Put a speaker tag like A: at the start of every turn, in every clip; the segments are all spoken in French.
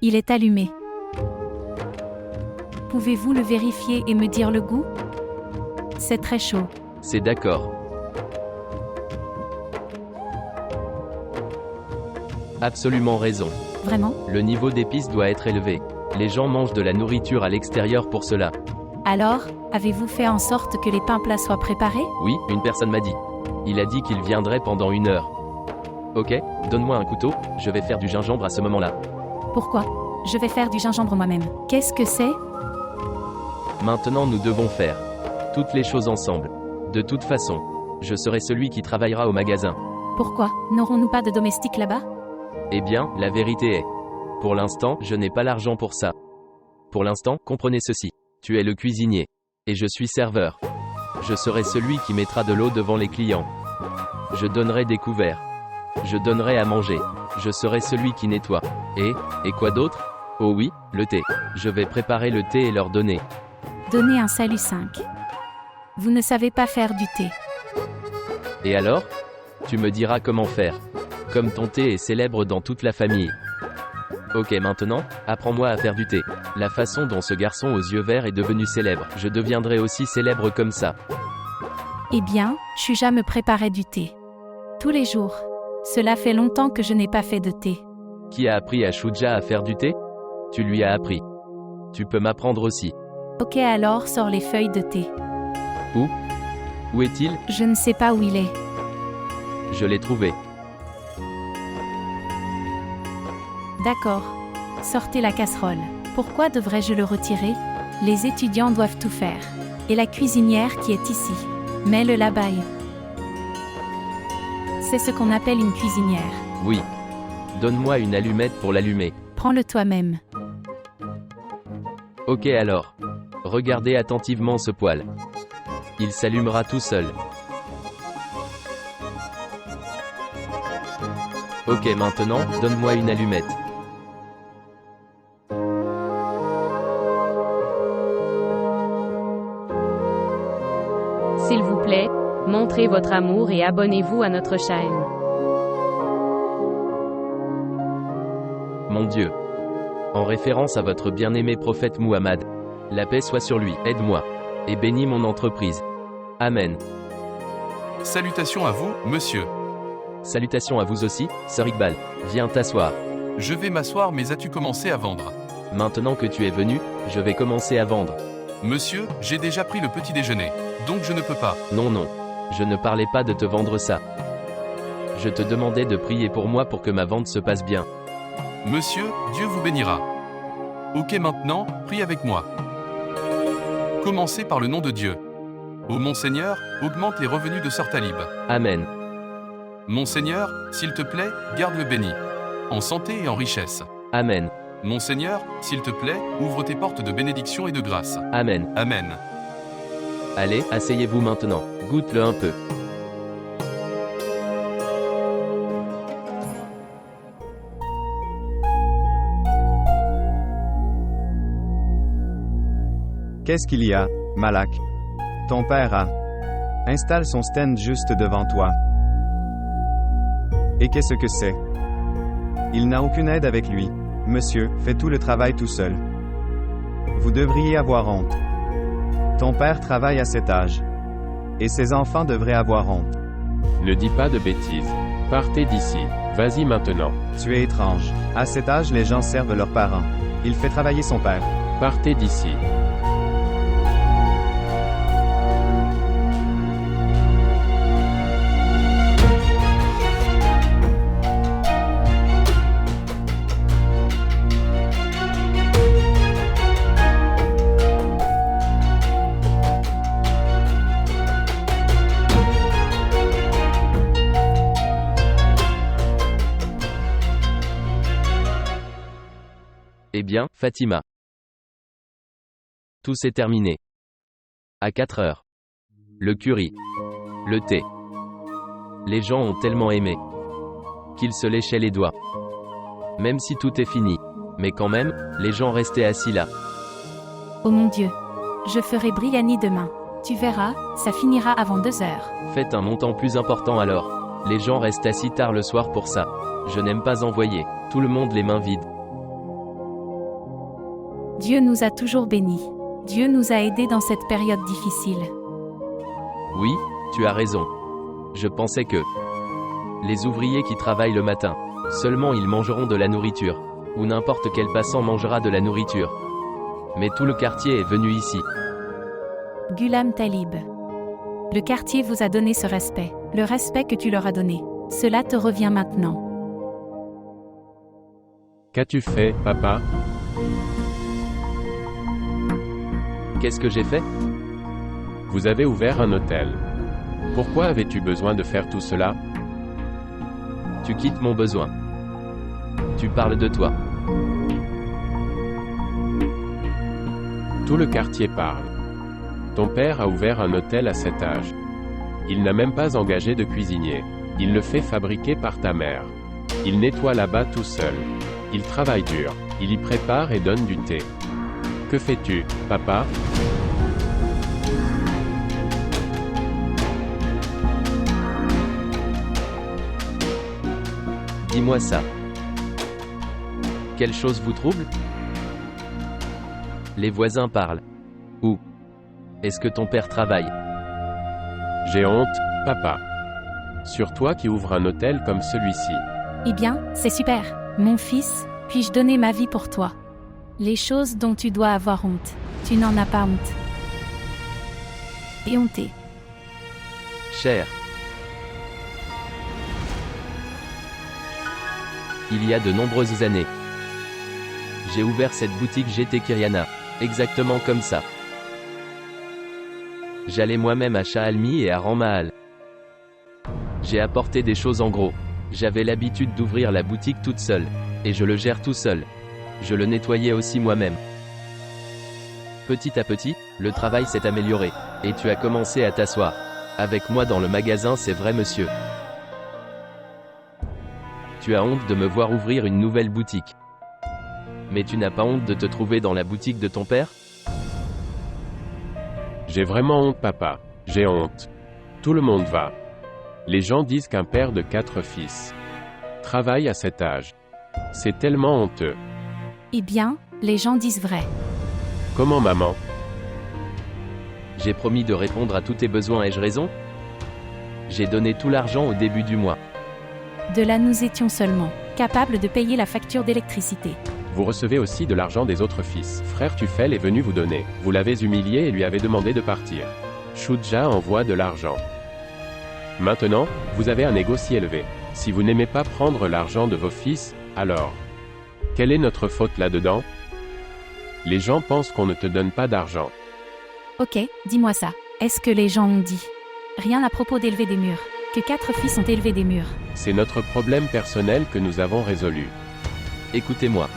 A: Il est allumé. Pouvez-vous le vérifier et me dire le goût? C'est très chaud.
B: C'est d'accord. Absolument raison.
A: Vraiment?
B: Le niveau d'épices doit être élevé. Les gens mangent de la nourriture à l'extérieur pour cela.
A: Alors, avez-vous fait en sorte que les pains plats soient préparés?
B: Oui, une personne m'a dit. Il a dit qu'il viendrait pendant 1 heure. Ok, donne-moi un couteau, je vais faire du gingembre à ce moment-là.
A: Pourquoi? Je vais faire du gingembre moi-même. Qu'est-ce que c'est?
B: Maintenant nous devons faire toutes les choses ensemble. De toute façon, je serai celui qui travaillera au magasin.
A: Pourquoi? N'aurons-nous pas de domestiques là-bas?
B: Eh bien, la vérité est, pour l'instant, je n'ai pas l'argent pour ça. Pour l'instant, comprenez ceci. Tu es le cuisinier. Et je suis serveur. Je serai celui qui mettra de l'eau devant les clients. Je donnerai des couverts. Je donnerai à manger. Je serai celui qui nettoie. Et quoi d'autre? Oh oui, le thé. Je vais préparer le thé et leur donner.
A: Donnez un salut 5. Vous ne savez pas faire du thé.
B: Et alors? Tu me diras comment faire. Comme ton thé est célèbre dans toute la famille. Ok, maintenant, apprends-moi à faire du thé. La façon dont ce garçon aux yeux verts est devenu célèbre, je deviendrai aussi célèbre comme ça.
A: Eh bien, Shuja me préparait du thé. Tous les jours. Cela fait longtemps que je n'ai pas fait de thé.
B: Qui a appris à Shuja à faire du thé? Tu lui as appris. Tu peux m'apprendre aussi.
A: Ok, alors sors les feuilles de thé.
B: Où est-il?
A: Je ne sais pas où il est.
B: Je l'ai trouvé.
A: D'accord. Sortez la casserole. Pourquoi devrais-je le retirer? Les étudiants doivent tout faire. Et la cuisinière qui est ici. Mets-le là-bas. C'est ce qu'on appelle une cuisinière.
B: Oui. Donne-moi une allumette pour l'allumer.
A: Prends-le toi-même.
B: Ok alors. Regardez attentivement ce poêle. Il s'allumera tout seul. Ok, maintenant, donne-moi une allumette.
C: S'il vous plaît, montrez votre amour et abonnez-vous à notre chaîne.
B: Mon Dieu. En référence à votre bien-aimé prophète Muhammad. La paix soit sur lui, aide-moi. Et bénis mon entreprise. Amen.
D: Salutations à vous, monsieur.
B: Salutations à vous aussi, Sir Iqbal. Viens t'asseoir.
D: Je vais m'asseoir, mais as-tu commencé à vendre?
B: Maintenant que tu es venu, je vais commencer à vendre.
D: Monsieur, j'ai déjà pris le petit déjeuner, donc je ne peux pas.
B: Non, non. Je ne parlais pas de te vendre ça. Je te demandais de prier pour moi pour que ma vente se passe bien.
D: Monsieur, Dieu vous bénira. Ok, maintenant, prie avec moi. Commencez par le nom de Dieu. Ô mon Seigneur, augmente les revenus de Sir Talib.
B: Amen.
D: Mon Seigneur, s'il te plaît, garde-le béni. En santé et en richesse.
B: Amen.
D: Mon Seigneur, s'il te plaît, ouvre tes portes de bénédiction et de grâce.
B: Amen.
D: Amen.
B: Allez, asseyez-vous maintenant. Goûte-le un peu.
E: Qu'est-ce qu'il y a, Malak? Ton père a. Installe son stand juste devant toi. Et qu'est-ce que c'est? Il n'a aucune aide avec lui. Monsieur, fait tout le travail tout seul. Vous devriez avoir honte. Ton père travaille à cet âge. Et ses enfants devraient avoir honte.
F: Ne dis pas de bêtises. Partez d'ici. Vas-y maintenant.
E: Tu es étrange. À cet âge, les gens servent leurs parents. Il fait travailler son père.
F: Partez d'ici.
B: Eh bien, Fatima. Tout s'est terminé. À 4 heures. Le curry. Le thé. Les gens ont tellement aimé qu'ils se léchaient les doigts. Même si tout est fini. Mais quand même, les gens restaient assis là.
A: Oh mon Dieu. Je ferai biryani demain. Tu verras, ça finira avant 2 heures.
B: Faites un montant plus important alors. Les gens restent assis tard le soir pour ça. Je n'aime pas envoyer tout le monde les mains vides.
A: Dieu nous a toujours bénis. Dieu nous a aidés dans cette période difficile.
B: Oui, tu as raison. Je pensais que les ouvriers qui travaillent le matin, seulement ils mangeront de la nourriture, ou n'importe quel passant mangera de la nourriture. Mais tout le quartier est venu ici.
A: Ghulam Talib. Le quartier vous a donné ce respect, le respect que tu leur as donné. Cela te revient maintenant.
F: Qu'as-tu fait, papa?
B: Qu'est-ce que j'ai fait?
F: Vous avez ouvert un hôtel. Pourquoi avais-tu besoin de faire tout cela?
B: Tu quittes mon besoin. Tu parles de toi.
F: Tout le quartier parle. Ton père a ouvert un hôtel à cet âge. Il n'a même pas engagé de cuisinier. Il le fait fabriquer par ta mère. Il nettoie là-bas tout seul. Il travaille dur. Il y prépare et donne du thé. Que fais-tu, papa?
B: Dis-moi ça. Quelle chose vous trouble? Les voisins parlent. Où? Est-ce que ton père travaille?
F: J'ai honte, papa. Sur toi qui ouvre un hôtel comme celui-ci.
A: Eh bien, c'est super. Mon fils, puis-je donner ma vie pour toi? Les choses dont tu dois avoir honte. Tu n'en as pas honte. Et honté.
B: Cher. Il y a de nombreuses années, j'ai ouvert cette boutique GT Kyriana, exactement comme ça. J'allais moi-même à Sha'almi et à Ramahal. J'ai apporté des choses en gros. J'avais l'habitude d'ouvrir la boutique toute seule, et je le gère tout seul. Je le nettoyais aussi moi-même. Petit à petit, le travail s'est amélioré, et tu as commencé à t'asseoir avec moi dans le magasin, c'est vrai monsieur. Tu as honte de me voir ouvrir une nouvelle boutique. Mais tu n'as pas honte de te trouver dans la boutique de ton père?
F: J'ai vraiment honte, papa. J'ai honte. Tout le monde va. Les gens disent qu'un père de 4 fils travaille à cet âge. C'est tellement honteux.
A: Eh bien, les gens disent vrai.
F: Comment, maman?
B: J'ai promis de répondre à tous tes besoins, ai-je raison? J'ai donné tout l'argent au début du mois.
A: De là nous étions seulement capables de payer la facture d'électricité.
F: Vous recevez aussi de l'argent des autres fils. Frère Tufel est venu vous donner. Vous l'avez humilié et lui avez demandé de partir. Shudja envoie de l'argent. Maintenant, vous avez un ego si élevé. Si vous n'aimez pas prendre l'argent de vos fils, alors, quelle est notre faute là-dedans? Les gens pensent qu'on ne te donne pas d'argent.
A: Ok, dis-moi ça. Est-ce que les gens ont dit rien à propos d'élever des murs? Que 4 fils ont élevé des murs?
F: C'est notre problème personnel que nous avons résolu.
B: Écoutez-moi.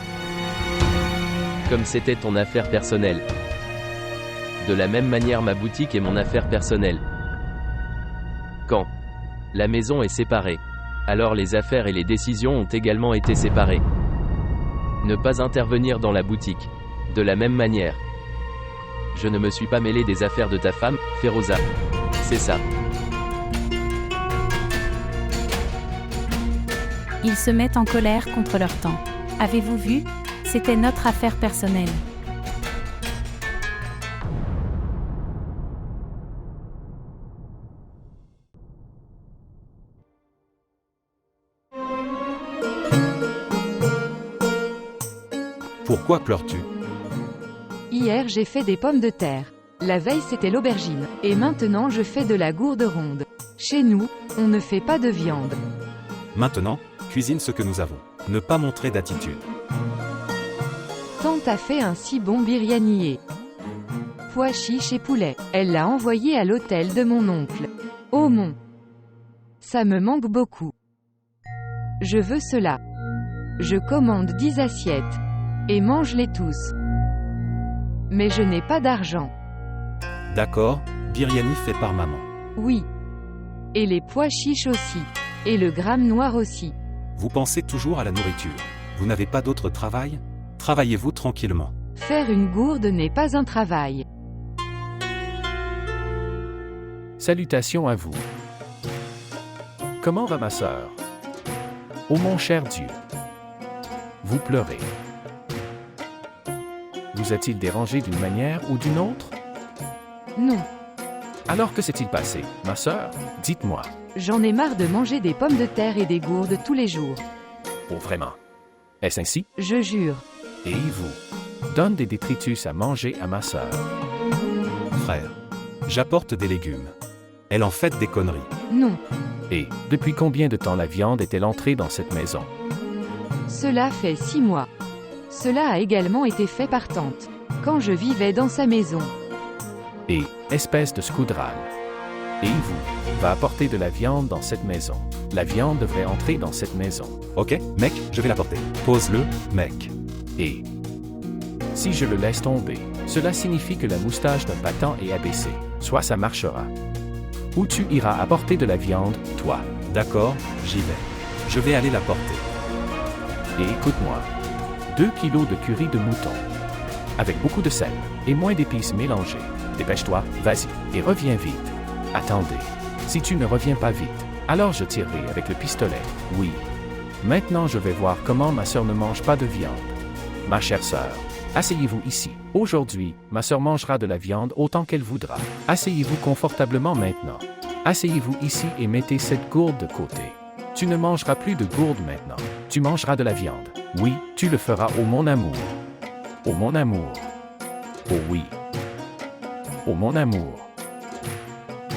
B: Comme c'était ton affaire personnelle. De la même manière ma boutique est mon affaire personnelle. Quand la maison est séparée, alors les affaires et les décisions ont également été séparées. Ne pas intervenir dans la boutique. De la même manière. Je ne me suis pas mêlé des affaires de ta femme, Feroza. C'est ça.
A: Ils se mettent en colère contre leur temps. Avez-vous vu? C'était notre affaire personnelle.
G: Pourquoi pleures-tu?
H: Hier j'ai fait des pommes de terre. La veille c'était l'aubergine. Et maintenant je fais de la gourde ronde. Chez nous, on ne fait pas de viande.
G: Maintenant, cuisine ce que nous avons. Ne pas montrer d'attitude.
H: Tante a fait un si bon biryani. Pois chiche et poulet. Elle l'a envoyé à l'hôtel de mon oncle. Oh mon! Ça me manque beaucoup. Je veux cela. Je commande 10 assiettes. Et mange-les tous. Mais je n'ai pas d'argent.
G: D'accord, biryani fait par maman.
H: Oui. Et les pois chiches aussi. Et le gramme noir aussi.
G: Vous pensez toujours à la nourriture. Vous n'avez pas d'autre travail? Travaillez-vous tranquillement.
H: Faire une gourde n'est pas un travail.
I: Salutations à vous. Comment va ma sœur? Oh mon cher Dieu. Vous pleurez. Vous Vous a-t-il dérangé d'une manière ou d'une autre?
H: Non.
I: Alors que s'est-il passé, ma sœur? Dites-moi.
H: J'en ai marre de manger des pommes de terre et des gourdes tous les jours.
I: Oh vraiment? Est-ce ainsi?
H: Je jure.
I: Et vous? Donne des détritus à manger à ma sœur.
G: Frère, j'apporte des légumes. Elle en fait des conneries.
H: Non.
I: Et depuis combien de temps la viande est-elle entrée dans cette maison?
H: Cela fait 6 mois. Cela a également été fait par tante. Quand je vivais dans sa maison.
I: Et, espèce de scoudral. Et vous, va apporter de la viande dans cette maison. La viande devrait entrer dans cette maison.
G: Ok, mec, je vais l'apporter. Pose-le, mec.
I: Et si je le laisse tomber, cela signifie que la moustache d'un battant est abaissée. Soit ça marchera. Ou tu iras apporter de la viande, toi.
G: D'accord, j'y vais. Je vais aller l'apporter.
I: Et écoute-moi. 2 kilos de curry de mouton. Avec beaucoup de sel et moins d'épices mélangées. Dépêche-toi, vas-y, et reviens vite. Attendez. Si tu ne reviens pas vite, alors je tirerai avec le pistolet. Oui. Maintenant je vais voir comment ma sœur ne mange pas de viande. Ma chère sœur, asseyez-vous ici. Aujourd'hui, ma sœur mangera de la viande autant qu'elle voudra. Asseyez-vous confortablement maintenant. Asseyez-vous ici et mettez cette gourde de côté. Tu ne mangeras plus de gourde maintenant. Tu mangeras de la viande. Oui, tu le feras, ô mon amour. Ô mon amour. Oh oui. Ô mon amour.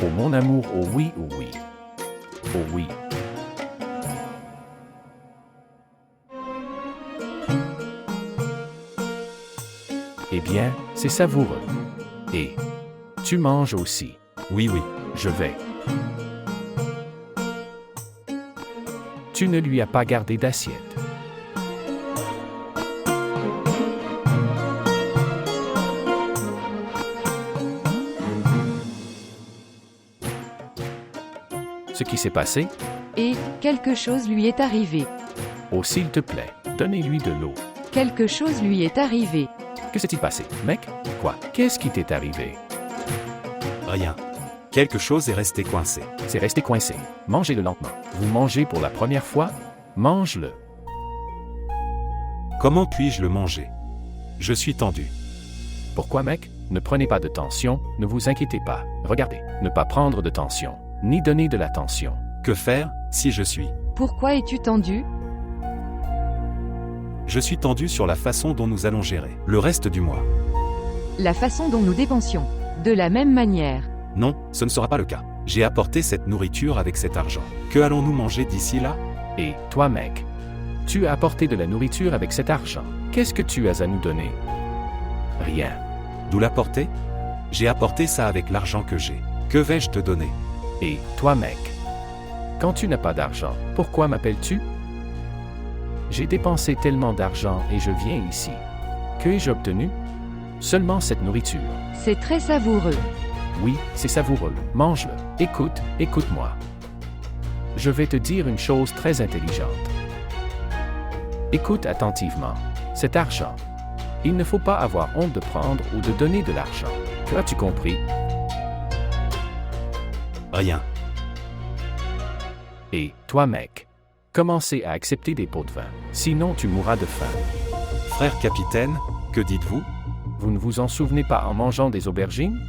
I: Ô mon amour, oh oui, oh oui. Oh oui. Eh bien, c'est savoureux. Et tu manges aussi.
G: Oui, oui.
I: Je vais. Tu ne lui as pas gardé d'assiette. Ce qui s'est passé?
H: Et, quelque chose lui est arrivé.
I: Oh, s'il te plaît, donnez-lui de l'eau.
H: Quelque chose lui est arrivé.
I: Que s'est-il passé, mec? Quoi? Qu'est-ce qui t'est arrivé?
G: Rien. Quelque chose est resté coincé.
I: C'est resté coincé. Mangez-le lentement. Vous mangez pour la première fois? Mange-le.
G: Comment puis-je le manger? Je suis tendu.
I: Pourquoi, mec? Ne prenez pas de tension, ne vous inquiétez pas. Regardez, ne pas prendre de tension, ni donner de la tension.
G: Que faire, si je suis?
H: Pourquoi es-tu tendu?
G: Je suis tendu sur la façon dont nous allons gérer le reste du mois.
H: La façon dont nous dépensions. De la même manière.
G: Non, ce ne sera pas le cas. J'ai apporté cette nourriture avec cet argent. Que allons-nous manger d'ici là?
I: Et toi, mec, tu as apporté de la nourriture avec cet argent. Qu'est-ce que tu as à nous donner? Rien.
G: D'où l'apporter? J'ai apporté ça avec l'argent que j'ai. Que vais-je te donner?
I: Et toi, mec, quand tu n'as pas d'argent, pourquoi m'appelles-tu? J'ai dépensé tellement d'argent et je viens ici. Que ai-je obtenu? Seulement cette nourriture.
H: C'est très savoureux.
I: Oui, c'est savoureux. Mange-le. Écoute, écoute-moi. Je vais te dire une chose très intelligente. Écoute attentivement. Cet argent. Il ne faut pas avoir honte de prendre ou de donner de l'argent. Que as-tu compris?
G: Rien.
I: Et toi, mec, commencez à accepter des pots de vin. Sinon, tu mourras de faim.
G: Frère capitaine, que dites-vous?
I: Vous ne vous en souvenez pas en mangeant des aubergines?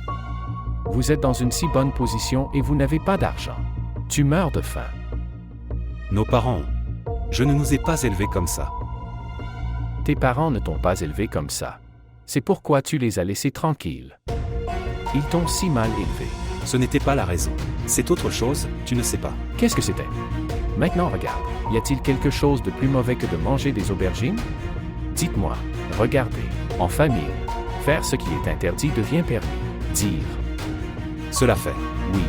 I: Vous êtes dans une si bonne position et vous n'avez pas d'argent. Tu meurs de faim.
G: Nos parents. Je ne nous ai pas élevés comme ça.
I: Tes parents ne t'ont pas élevé comme ça. C'est pourquoi tu les as laissés tranquilles. Ils t'ont si mal élevé.
G: Ce n'était pas la raison. C'est autre chose, tu ne sais pas.
I: Qu'est-ce que c'était? Maintenant regarde, y a-t-il quelque chose de plus mauvais que de manger des aubergines? Dites-moi, regardez, en famille, faire ce qui est interdit devient permis. Dire.
G: Cela fait.
I: Oui.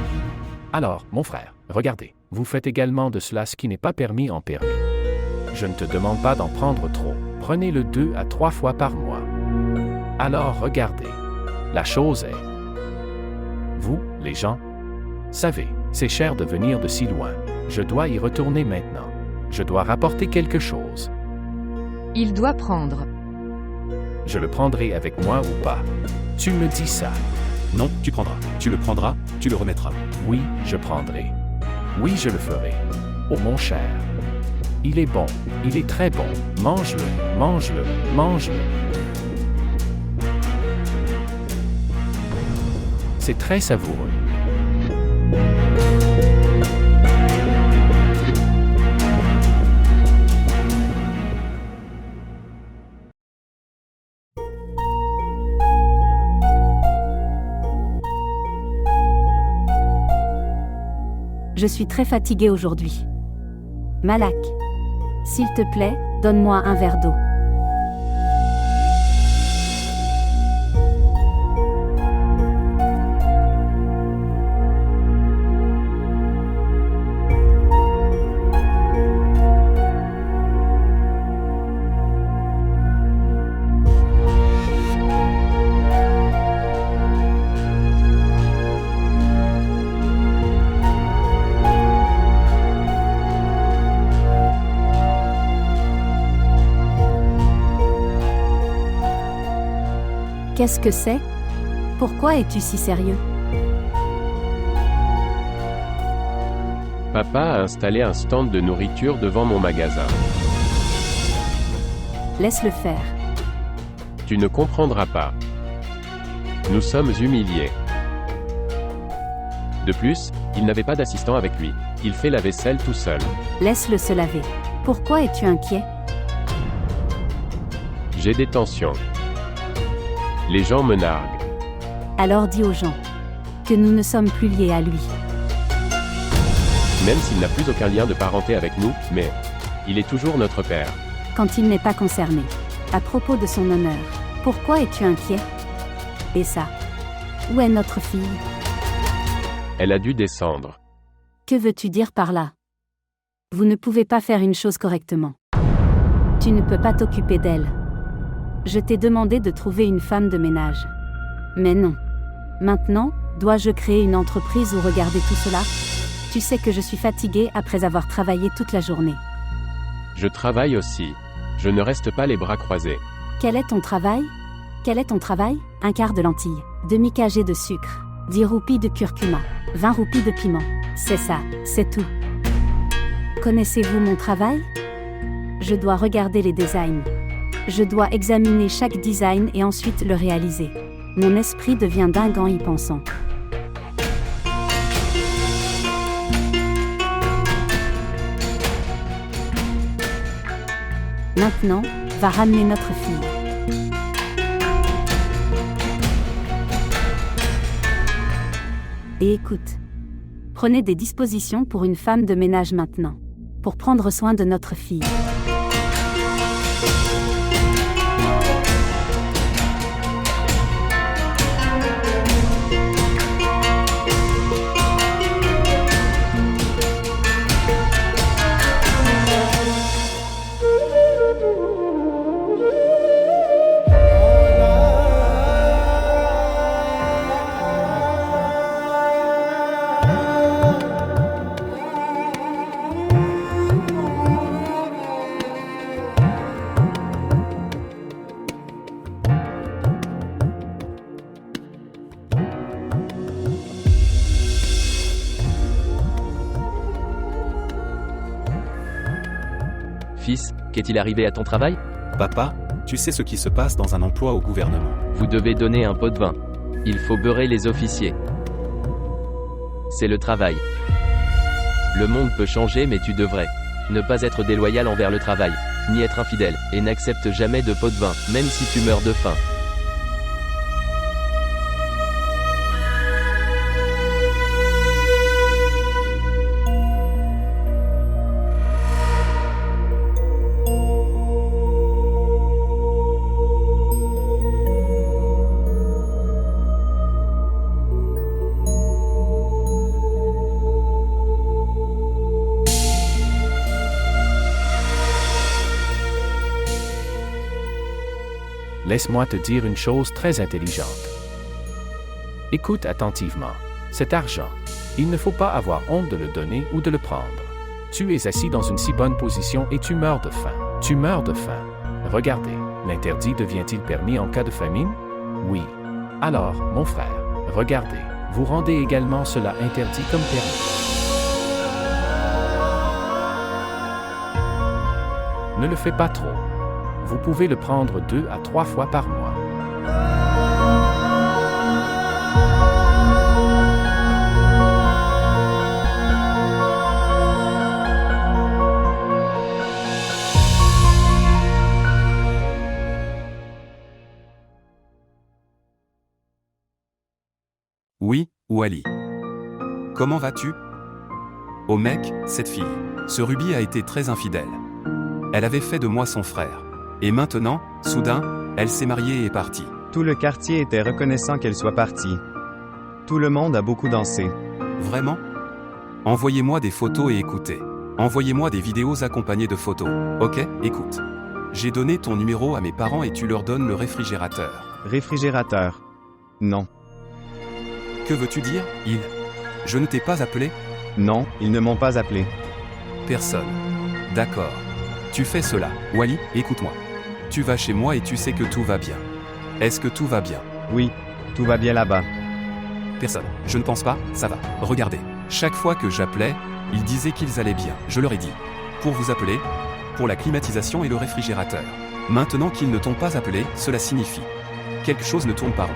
I: Alors, mon frère, regardez, vous faites également de cela ce qui n'est pas permis en permis. Je ne te demande pas d'en prendre trop. Prenez-le 2 à 3 fois par mois. Alors regardez. La chose est... Vous, les gens, savez, c'est cher de venir de si loin. Je dois y retourner maintenant. Je dois rapporter quelque chose.
H: Il doit prendre.
I: Je le prendrai avec moi ou pas. Tu me dis ça.
G: Non, tu prendras. Tu le prendras, tu le remettras.
I: Oui, je prendrai. Oui, je le ferai. Oh mon cher. Il est bon, il est très bon. Mange-le, mange-le, mange-le. C'est très savoureux.
A: Je suis très fatiguée aujourd'hui. Malak, s'il te plaît, donne-moi un verre d'eau. Qu'est-ce que c'est? Pourquoi es-tu si sérieux?
F: Papa a installé un stand de nourriture devant mon magasin.
A: Laisse-le faire.
F: Tu ne comprendras pas. Nous sommes humiliés. De plus, il n'avait pas d'assistant avec lui. Il fait la vaisselle tout seul.
A: Laisse-le se laver. Pourquoi es-tu inquiet?
F: J'ai des tensions. Les gens me narguent.
A: Alors dis aux gens que nous ne sommes plus liés à lui.
F: Même s'il n'a plus aucun lien de parenté avec nous, mais il est toujours notre père.
A: Quand il n'est pas concerné. À propos de son honneur, pourquoi es-tu inquiet? Et ça? Où est notre fille?
F: Elle a dû descendre.
A: Que veux-tu dire par là? Vous ne pouvez pas faire une chose correctement. Tu ne peux pas t'occuper d'elle. Je t'ai demandé de trouver une femme de ménage. Mais non. Maintenant, dois-je créer une entreprise ou regarder tout cela? Tu sais que je suis fatiguée après avoir travaillé toute la journée.
F: Je travaille aussi. Je ne reste pas les bras croisés.
A: Quel est ton travail? Quel est ton travail? Un quart de lentilles, demi kg de sucre, 10 roupies de curcuma, 20 roupies de piment. C'est ça, c'est tout. Connaissez-vous mon travail? Je dois regarder les designs. Je dois examiner chaque design et ensuite le réaliser. Mon esprit devient dingue en y pensant. Maintenant, va ramener notre fille. Et écoute. Prenez des dispositions pour une femme de ménage maintenant. Pour prendre soin de notre fille.
B: Fils, qu'est-il arrivé à ton travail?
G: Papa, tu sais ce qui se passe dans un emploi au gouvernement.
B: Vous devez donner un pot de vin. Il faut beurrer les officiers. C'est le travail. Le monde peut changer mais tu devrais ne pas être déloyal envers le travail, ni être infidèle, et n'accepte jamais de pot de vin, même si tu meurs de faim.
I: Laisse-moi te dire une chose très intelligente. Écoute attentivement. Cet argent, il ne faut pas avoir honte de le donner ou de le prendre. Tu es assis dans une si bonne position et tu meurs de faim. Tu meurs de faim. Regardez, l'interdit devient-il permis en cas de famine? Oui. Alors, mon frère, regardez, vous rendez également cela interdit comme permis. Ne le fais pas trop. Vous pouvez le prendre 2 à 3 fois par mois.
G: Oui, Wally. Comment vas-tu? Oh mec, cette fille. Ce Ruby a été très infidèle. Elle avait fait de moi son frère. Et maintenant, soudain, elle s'est mariée et est partie.
E: Tout le quartier était reconnaissant qu'elle soit partie. Tout le monde a beaucoup dansé.
G: Vraiment? Envoyez-moi des photos et écoutez. Envoyez-moi des vidéos accompagnées de photos. Ok, écoute. J'ai donné ton numéro à mes parents et tu leur donnes le réfrigérateur.
E: Réfrigérateur. Non.
G: Que veux-tu dire, il? Je ne t'ai pas appelé?
E: Non, ils ne m'ont pas appelé.
G: Personne. D'accord. Tu fais cela. Wally, écoute-moi. Tu vas chez moi et tu sais que tout va bien. Est-ce que tout va bien?
E: Oui, tout va bien là-bas.
G: Personne. Je ne pense pas, ça va. Regardez. Chaque fois que j'appelais, ils disaient qu'ils allaient bien. Je leur ai dit. Pour vous appeler, pour la climatisation et le réfrigérateur. Maintenant qu'ils ne t'ont pas appelé, cela signifie. Quelque chose ne tourne pas rond.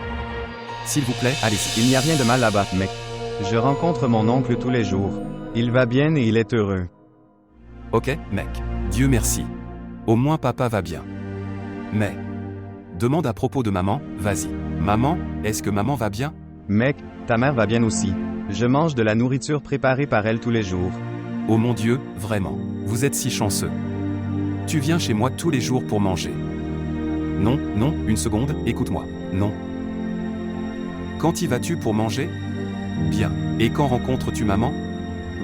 G: S'il vous plaît, allez-y.
E: Il n'y a rien de mal là-bas, mec. Je rencontre mon oncle tous les jours. Il va bien et il est heureux.
G: Ok, mec. Dieu merci. Au moins papa va bien. Mais... demande à propos de maman, vas-y. Maman, est-ce que maman va bien?
E: Mec, ta mère va bien aussi. Je mange de la nourriture préparée par elle tous les jours.
G: Oh mon Dieu, vraiment. Vous êtes si chanceux. Tu viens chez moi tous les jours pour manger. Non, non, une seconde, écoute-moi. Non. Quand y vas-tu pour manger? Bien. Et quand rencontres-tu maman?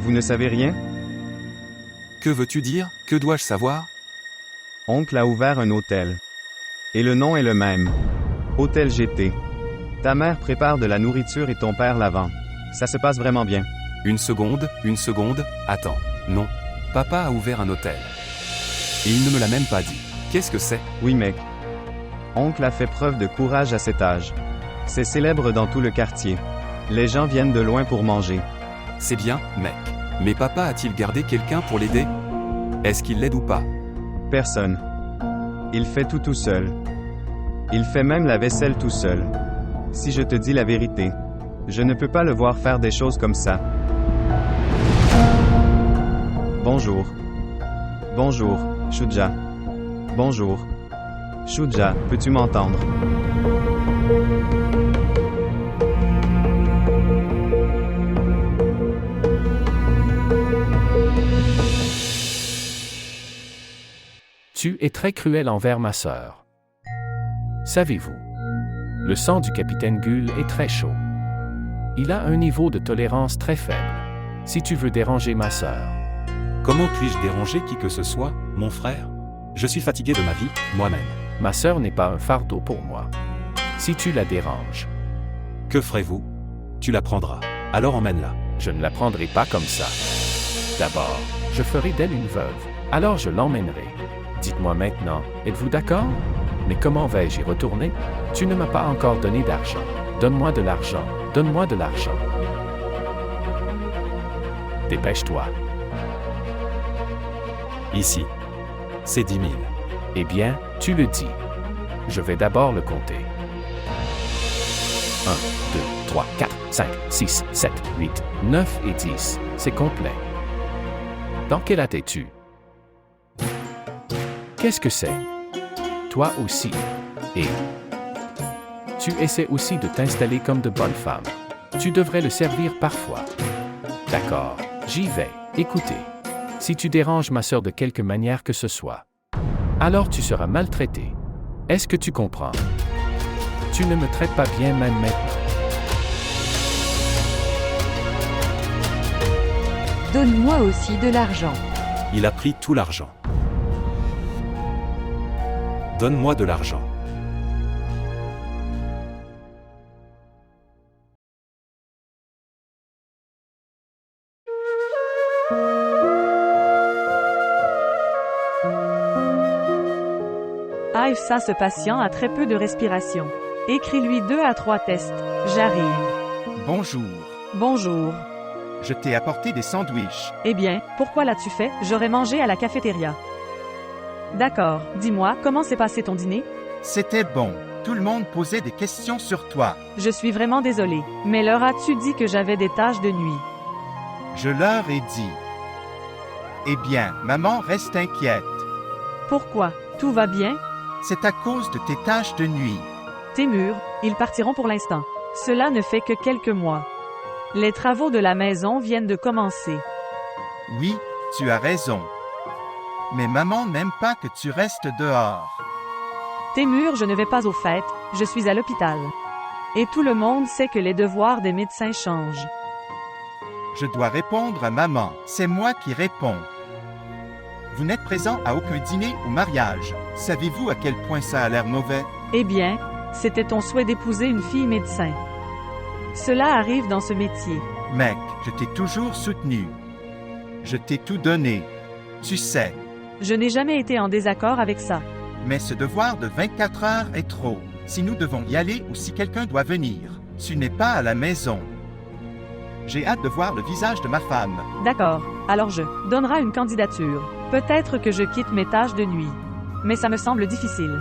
E: Vous ne savez rien?
G: Que veux-tu dire? Que dois-je savoir?
E: Oncle a ouvert un hôtel. Et le nom est le même. Hôtel GT. Ta mère prépare de la nourriture et ton père la vend. Ça se passe vraiment bien.
G: Une seconde, attends. Non. Papa a ouvert un hôtel. Et il ne me l'a même pas dit. Qu'est-ce que c'est?
E: Oui mec. Oncle a fait preuve de courage à cet âge. C'est célèbre dans tout le quartier. Les gens viennent de loin pour manger.
G: C'est bien, mec. Mais papa a-t-il gardé quelqu'un pour l'aider? Est-ce qu'il l'aide ou pas?
E: Personne. Il fait tout seul. Il fait même la vaisselle tout seul. Si je te dis la vérité, je ne peux pas le voir faire des choses comme ça. Bonjour. Bonjour, Shuja. Bonjour. Shuja, peux-tu m'entendre?
I: Tu es très cruel envers ma sœur. Savez-vous? Le sang du capitaine Gull est très chaud. Il a un niveau de tolérance très faible. Si tu veux déranger ma sœur.
G: Comment puis-je déranger qui que ce soit, mon frère? Je suis fatigué de ma vie, moi-même.
I: Ma sœur n'est pas un fardeau pour moi. Si tu la déranges.
G: Que ferez-vous? Tu la prendras. Alors emmène-la.
I: Je ne la prendrai pas comme ça. D'abord, je ferai d'elle une veuve. Alors je l'emmènerai. Dites-moi maintenant, êtes-vous d'accord? Mais comment vais-je y retourner? Tu ne m'as pas encore donné d'argent. Donne-moi de l'argent. Donne-moi de l'argent. Dépêche-toi.
G: Ici. C'est 10 000.
I: Eh bien, tu le dis. Je vais d'abord le compter. 1, 2, 3, 4, 5, 6, 7, 8, 9 et 10. C'est complet. Dans quel âge es-tu? Qu'est-ce que c'est? Toi aussi. Et tu essaies aussi de t'installer comme de bonne femme. Tu devrais le servir parfois. D'accord, j'y vais. Écoutez. Si tu déranges ma sœur de quelque manière que ce soit, alors tu seras maltraité. Est-ce que tu comprends? Tu ne me traites pas bien même maintenant.
H: Donne-moi aussi de l'argent.
G: Il a pris tout l'argent. Donne-moi de l'argent.
J: AFSA, ce patient a très peu de respiration. Écris-lui 2 à 3 tests. J'arrive.
K: Bonjour.
J: Bonjour.
K: Je t'ai apporté des sandwichs.
J: Eh bien, pourquoi l'as-tu fait? J'aurais mangé à la cafétéria. D'accord, dis-moi, comment s'est passé ton dîner?
K: C'était bon. Tout le monde posait des questions sur toi.
J: Je suis vraiment désolée, mais leur as-tu dit que j'avais des tâches de nuit?
K: Je leur ai dit. Eh bien, maman reste inquiète.
J: Pourquoi? Tout va bien?
K: C'est à cause de tes tâches de nuit.
J: Tes murs, ils partiront pour l'instant. Cela ne fait que quelques mois. Les travaux de la maison viennent de commencer.
K: Oui, tu as raison. Mais maman n'aime pas que tu restes dehors.
J: Témur, je ne vais pas aux fêtes, je suis à l'hôpital. Et tout le monde sait que les devoirs des médecins changent.
K: Je dois répondre à maman. C'est moi qui réponds. Vous n'êtes présent à aucun dîner ou mariage. Savez-vous à quel point ça a l'air mauvais?
J: Eh bien, c'était ton souhait d'épouser une fille médecin. Cela arrive dans ce métier.
K: Mec, je t'ai toujours soutenu. Je t'ai tout donné. Tu sais.
J: Je n'ai jamais été en désaccord avec ça.
K: Mais ce devoir de 24 heures est trop. Si nous devons y aller ou si quelqu'un doit venir, tu n'es pas à la maison. J'ai hâte de voir le visage de ma femme.
J: D'accord, alors je donnerai une candidature. Peut-être que je quitte mes tâches de nuit. Mais ça me semble difficile.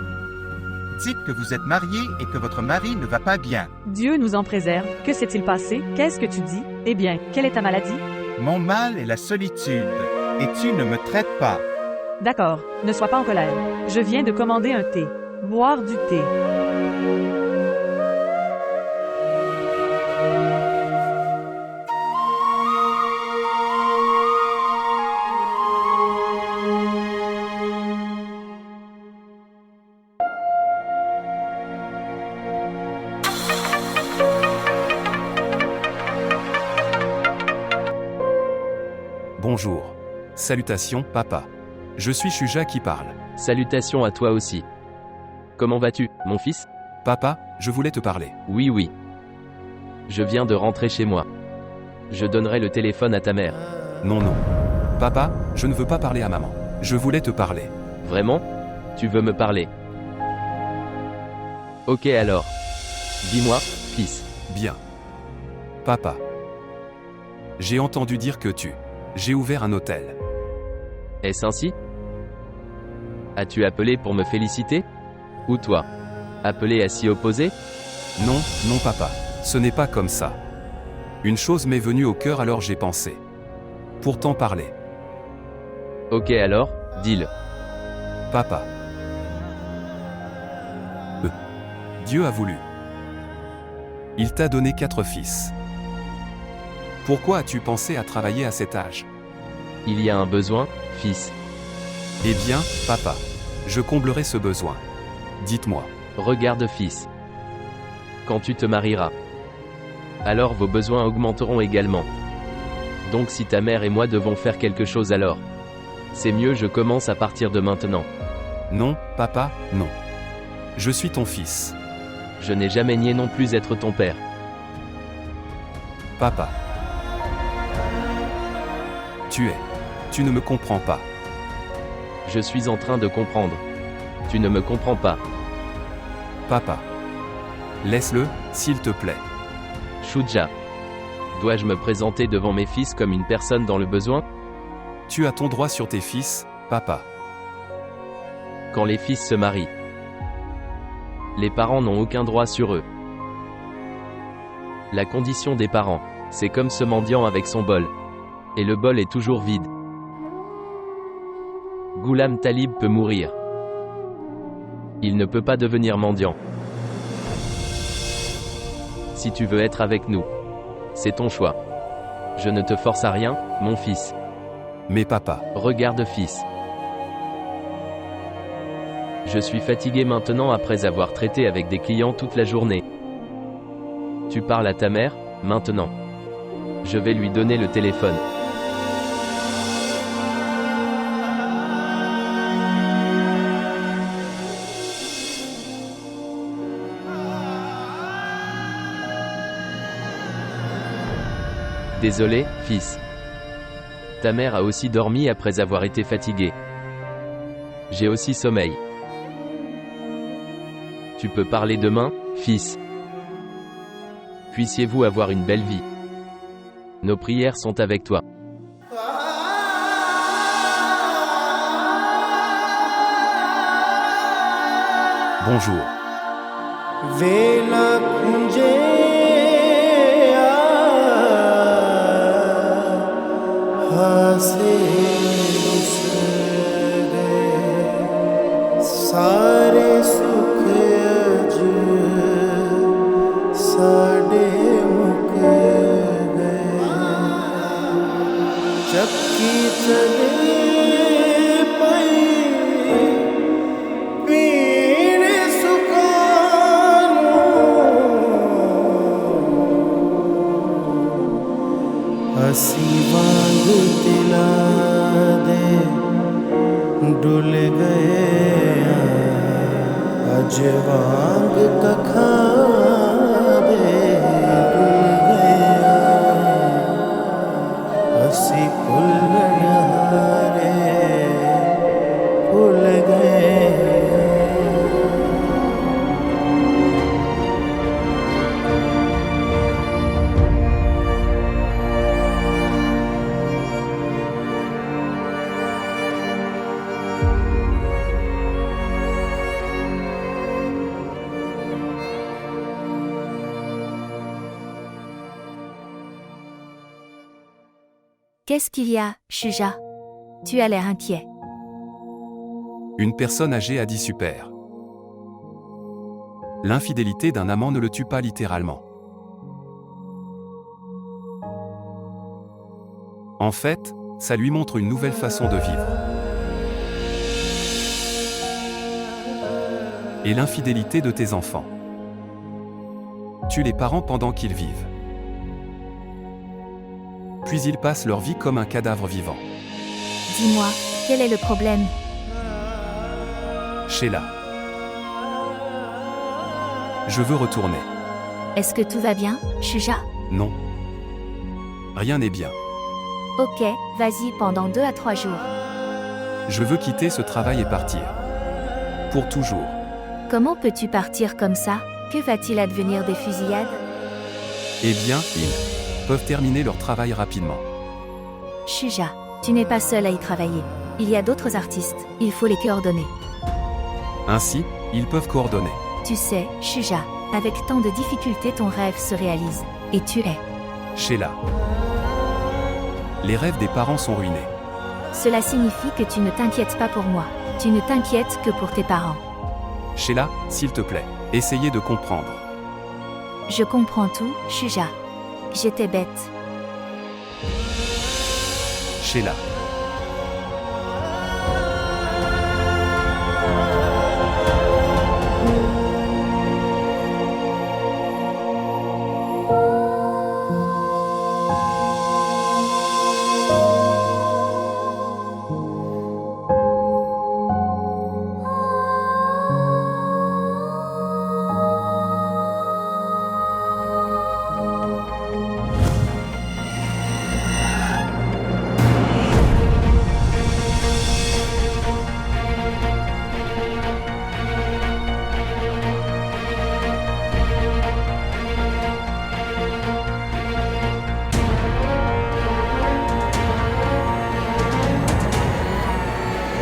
K: Dites que vous êtes marié et que votre mari ne va pas bien.
J: Dieu nous en préserve. Que s'est-il passé? Qu'est-ce que tu dis? Eh bien, quelle est ta maladie?
K: Mon mal est la solitude. Et tu ne me traites pas.
J: D'accord, ne sois pas en colère. Je viens de commander un thé. Boire du thé.
G: Bonjour. Salutations, papa. Je suis Shuja qui parle.
B: Salutations à toi aussi. Comment vas-tu, mon fils?
G: Papa, je voulais te parler.
B: Oui, oui. Je viens de rentrer chez moi. Je donnerai le téléphone à ta mère.
G: Non, non. Papa, je ne veux pas parler à maman. Je voulais te parler.
B: Vraiment? Tu veux me parler? Ok alors. Dis-moi, fils.
G: Bien. Papa. J'ai entendu dire que j'ai ouvert un hôtel.
B: Est-ce ainsi? As-tu appelé pour me féliciter? Ou toi? Appelé à s'y opposer?
G: Non, non papa. Ce n'est pas comme ça. Une chose m'est venue au cœur alors j'ai pensé. Pour t'en parler.
B: Ok alors, dis-le.
G: Papa. Dieu a voulu. Il t'a donné 4 fils. Pourquoi as-tu pensé à travailler à cet âge?
B: Il y a un besoin, fils.
G: Eh bien, papa, je comblerai ce besoin. Dites-moi.
B: Regarde, fils. Quand tu te marieras, alors vos besoins augmenteront également. Donc si ta mère et moi devons faire quelque chose alors, c'est mieux je commence à partir de maintenant.
G: Non, papa, non. Je suis ton fils.
B: Je n'ai jamais nié non plus être ton père.
G: Papa. Tu ne me comprends pas.
B: Je suis en train de comprendre. Tu ne me comprends pas.
G: Papa. Laisse-le, s'il te plaît.
B: Shuja. Dois-je me présenter devant mes fils comme une personne dans le besoin?
G: Tu as ton droit sur tes fils, papa.
B: Quand les fils se marient, les parents n'ont aucun droit sur eux. La condition des parents, c'est comme ce mendiant avec son bol. Et le bol est toujours vide. Ghulam Talib peut mourir. Il ne peut pas devenir mendiant. Si tu veux être avec nous, c'est ton choix. Je ne te force à rien, mon fils.
G: Mais papa.
B: Regarde, fils. Je suis fatigué maintenant après avoir traité avec des clients toute la journée. Tu parles à ta mère, maintenant. Je vais lui donner le téléphone. Désolé, fils. Ta mère a aussi dormi après avoir été fatiguée. J'ai aussi sommeil. Tu peux parler demain, fils. Puissiez-vous avoir une belle vie. Nos prières sont avec toi.
G: Bonjour.
L: सारे सुख अज साडे
A: Qu'est-ce qu'il y a, Shuja? Tu as l'air inquiet.
G: Une personne âgée a dit super. L'infidélité d'un amant ne le tue pas littéralement. En fait, ça lui montre une nouvelle façon de vivre. Et l'infidélité de tes enfants. Tue les parents pendant qu'ils vivent. Puis ils passent leur vie comme un cadavre vivant.
A: Dis-moi, quel est le problème?
G: Sheila. Je veux retourner.
A: Est-ce que tout va bien, Shuja?
G: Non. Rien n'est bien.
A: Ok, vas-y pendant 2 à 3 jours.
G: Je veux quitter ce travail et partir. Pour toujours.
A: Comment peux-tu partir comme ça? Que va-t-il advenir des fusillades?
G: Eh bien, ils peuvent terminer leur travail rapidement.
A: Shuja, tu n'es pas seul à y travailler. Il y a d'autres artistes, il faut les coordonner.
G: Ainsi, ils peuvent coordonner.
A: Tu sais, Shuja, avec tant de difficultés ton rêve se réalise. Et tu es.
G: Sheila. Les rêves des parents sont ruinés.
A: Cela signifie que tu ne t'inquiètes pas pour moi. Tu ne t'inquiètes que pour tes parents.
G: Sheila, s'il te plaît, essayez de comprendre.
A: Je comprends tout, Shuja. J'étais bête.
G: Sheila.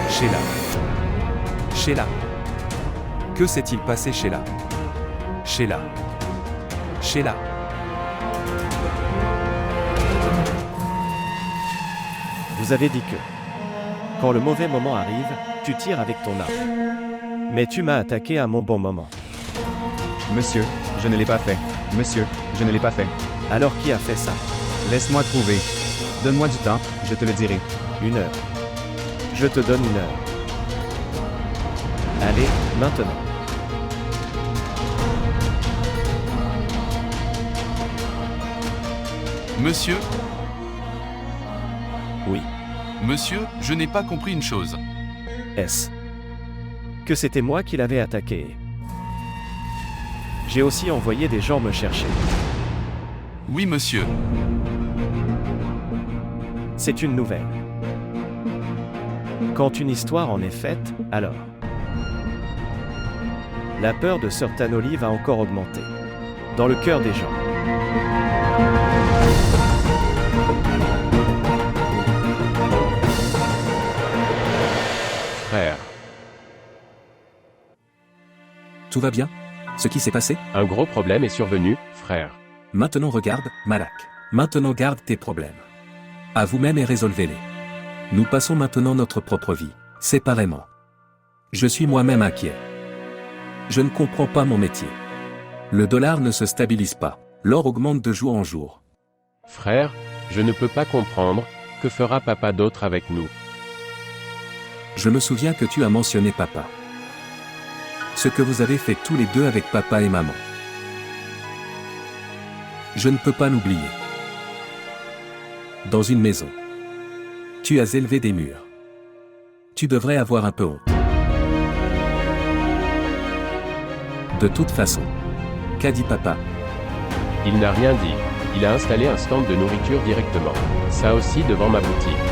G: Sheila. Sheila. Que s'est-il passé, Sheila? Sheila. Sheila.
I: Vous avez dit que, quand le mauvais moment arrive, tu tires avec ton arme. Mais tu m'as attaqué à mon bon moment.
E: Monsieur, je ne l'ai pas fait. Monsieur, je ne l'ai pas fait.
I: Alors qui a fait ça?
E: Laisse-moi trouver. Donne-moi du temps, je te le dirai.
I: 1 heure. Je te donne 1 heure. Allez, maintenant.
D: Monsieur?
I: Oui.
D: Monsieur, je n'ai pas compris une chose.
I: Est-ce que c'était moi qui l'avais attaqué? J'ai aussi envoyé des gens me chercher.
D: Oui, monsieur.
I: C'est une nouvelle. Quand une histoire en est faite, alors la peur de Sir Tanoli va encore augmenter. Dans le cœur des gens.
F: Frère.
L: Tout va bien? Ce qui s'est passé?
F: Un gros problème est survenu, frère.
L: Maintenant regarde, Malak. Maintenant garde tes problèmes. À vous-même et résolvez-les. Nous passons maintenant notre propre vie, séparément. Je suis moi-même inquiet. Je ne comprends pas mon métier. Le dollar ne se stabilise pas. L'or augmente de jour en jour.
F: Frère, je ne peux pas comprendre, Que fera papa d'autre avec nous?
L: Je me souviens que tu as mentionné papa. Ce que vous avez fait tous les deux avec papa et maman. Je ne peux pas l'oublier. Dans une maison. Tu as élevé des murs. Tu devrais avoir un peu honte. De toute façon. Qu'a dit papa?
F: Il n'a rien dit. Il a installé un stand de nourriture directement. Ça aussi devant ma boutique.